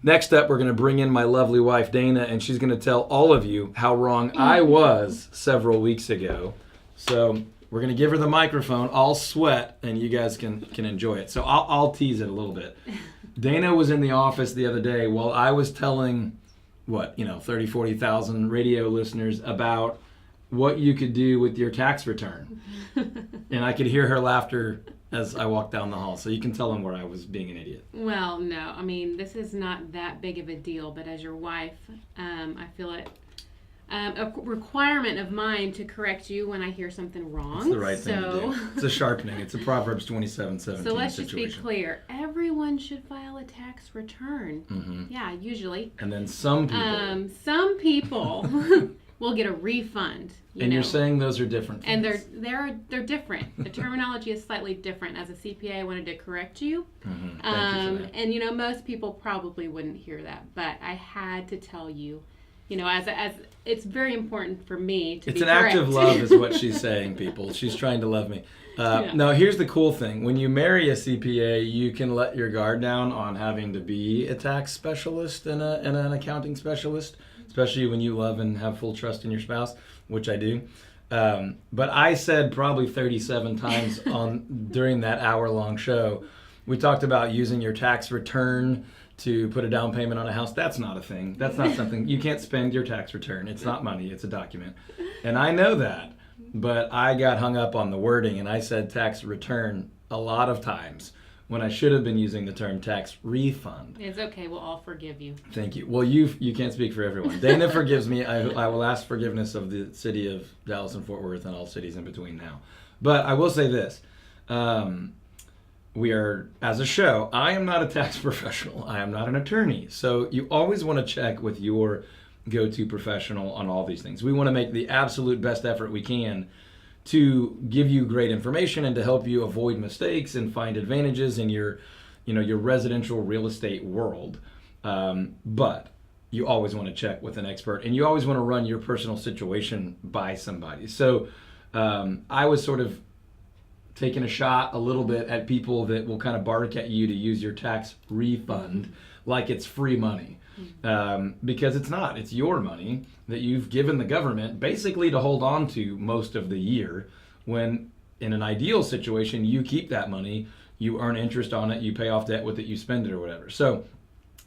Next up, we're going to bring in my lovely wife, Dana, and she's going to tell all of you how wrong I was several weeks ago. So we're going to give her the microphone. I'll sweat, and you guys can enjoy it. So I'll tease it a little bit. Dana was in the office the other day while I was telling, 30, 40,000 radio listeners about what you could do with your tax return. And I could hear her laughter as I walked down the hall. So you can tell them where I was being an idiot. Well, no. I mean, this is not that big of a deal. But as your wife, I feel it a requirement of mine to correct you when I hear something wrong. It's the right thing to do. It's a sharpening. It's a Proverbs 27:17 So let's situation. just be clear. Everyone should file a tax return. Mm-hmm. Yeah, usually. And then some people will get a refund. You're saying those are different things. And they're different. The terminology is slightly different. As a CPA, I wanted to correct you. Mm-hmm. Thank you for that. And most people probably wouldn't hear that, but I had to tell you. As it's very important for me to be correct. It's an act of love is what she's saying, people. She's trying to love me. Now, here's the cool thing. When you marry a CPA, you can let your guard down on having to be a tax specialist and an accounting specialist, especially when you love and have full trust in your spouse, which I do. But I said probably 37 times during that hour-long show, we talked about using your tax return to put a down payment on a house. That's not a thing. That's not something. You can't spend your tax return. It's not money. It's a document. And I know that, but I got hung up on the wording, and I said tax return a lot of times when I should have been using the term tax refund. It's okay. We'll all forgive you. Thank you. Well, you can't speak for everyone. Dana forgives me. I will ask forgiveness of the city of Dallas and Fort Worth and all cities in between now. But I will say this. We are, as a show, I am not a tax professional. I am not an attorney. So you always want to check with your go-to professional on all these things. We want to make the absolute best effort we can to give you great information and to help you avoid mistakes and find advantages in your residential real estate world. But you always want to check with an expert, and you always want to run your personal situation by somebody. So I was sort of taking a shot a little bit at people that will kind of bark at you to use your tax refund like it's free money. Because it's not. It's your money that you've given the government basically to hold on to most of the year, when in an ideal situation, you keep that money, you earn interest on it, you pay off debt with it, you spend it or whatever. So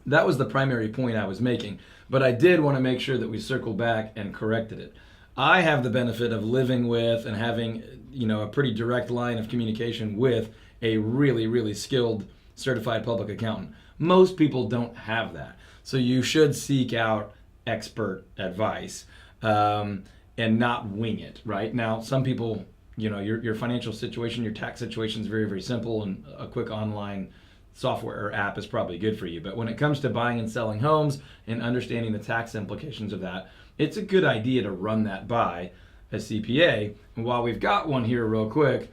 that was the primary point I was making. But I did want to make sure that we circled back and corrected it. I have the benefit of living with and having, a pretty direct line of communication with a really, really skilled certified public accountant. Most people don't have that. So you should seek out expert advice and not wing it, right? Now, some people, your financial situation, your tax situation is very, very simple, and a quick online software or app is probably good for you. But when it comes to buying and selling homes and understanding the tax implications of that, it's a good idea to run that by a CPA. And while we've got one here real quick,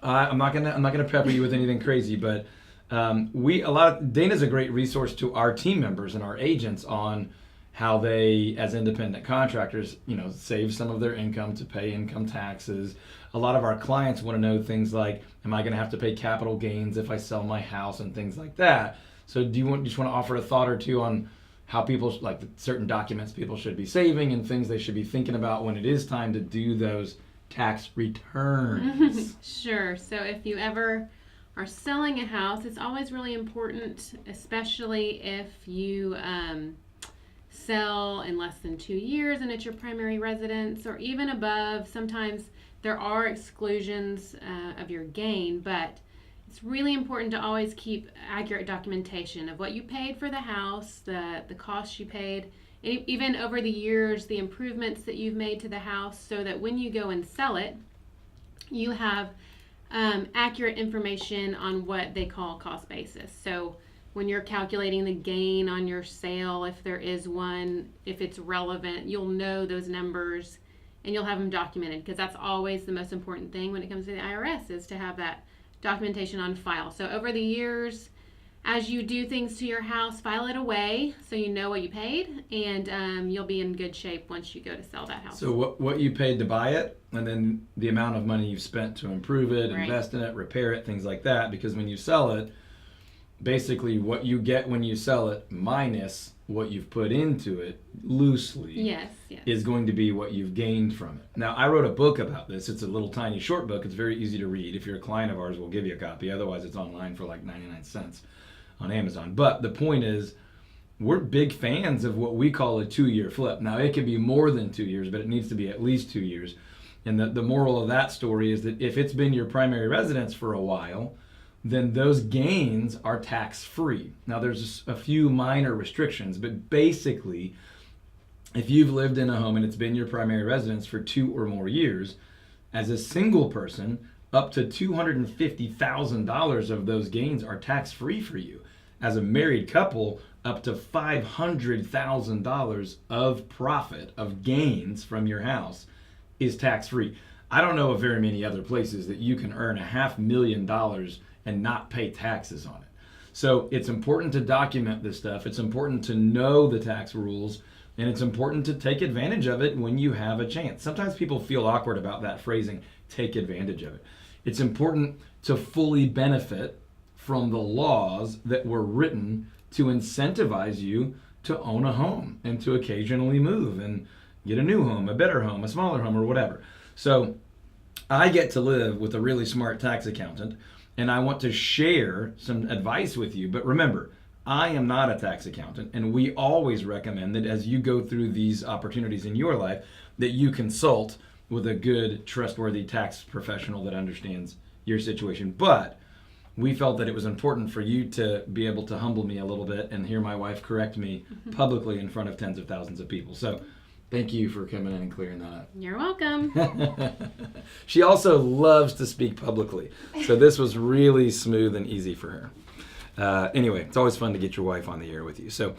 I'm not gonna pepper you with anything crazy, but Dana's a great resource to our team members and our agents on how they, as independent contractors, save some of their income to pay income taxes. A lot of our clients want to know things like, am I going to have to pay capital gains if I sell my house and things like that. So do you just want to offer a thought or two on how people, like certain documents people should be saving and things they should be thinking about when it is time to do those tax returns? Sure. So if you ever are selling a house, it's always really important, especially if you sell in less than 2 years and it's your primary residence, or even above. Sometimes there are exclusions of your gain, but it's really important to always keep accurate documentation of what you paid for the house, the costs you paid, and even over the years, the improvements that you've made to the house, so that when you go and sell it, you have accurate information on what they call cost basis. So when you're calculating the gain on your sale, if there is one, if it's relevant, you'll know those numbers and you'll have them documented, because that's always the most important thing when it comes to the IRS, is to have that documentation on file. So over the years, as you do things to your house, file it away so you know what you paid, and you'll be in good shape once you go to sell that house. So what you paid to buy it, and then the amount of money you've spent to improve it, right, invest in it, repair it, things like that, because when you sell it, basically what you get when you sell it minus what you've put into it loosely Yes. is going to be what you've gained from it. Now, I wrote a book about this. It's a little tiny short book. It's very easy to read. If you're a client of ours, we'll give you a copy. Otherwise, it's online for like 99 cents on Amazon. But the point is, we're big fans of what we call a 2-year flip. Now, it could be more than 2 years, but it needs to be at least 2 years. And the moral of that story is that if it's been your primary residence for a while, then those gains are tax-free. Now, there's a few minor restrictions, but basically, if you've lived in a home and it's been your primary residence for 2 or more years, as a single person, up to $250,000 of those gains are tax-free for you. As a married couple, up to $500,000 of profit, of gains from your house is tax-free. I don't know of very many other places that you can earn $500,000 and not pay taxes on it. So it's important to document this stuff. It's important to know the tax rules, and it's important to take advantage of it when you have a chance. Sometimes people feel awkward about that phrasing, take advantage of it. It's important to fully benefit from the laws that were written to incentivize you to own a home and to occasionally move and get a new home, a better home, a smaller home, or whatever. So I get to live with a really smart tax accountant, and I want to share some advice with you. But remember, I am not a tax accountant, and we always recommend that as you go through these opportunities in your life, that you consult with a good, trustworthy tax professional that understands your situation. But we felt that it was important for you to be able to humble me a little bit and hear my wife correct me publicly in front of tens of thousands of people. So thank you for coming in and clearing that up. You're welcome. She also loves to speak publicly, so this was really smooth and easy for her. Anyway, it's always fun to get your wife on the air with you. So.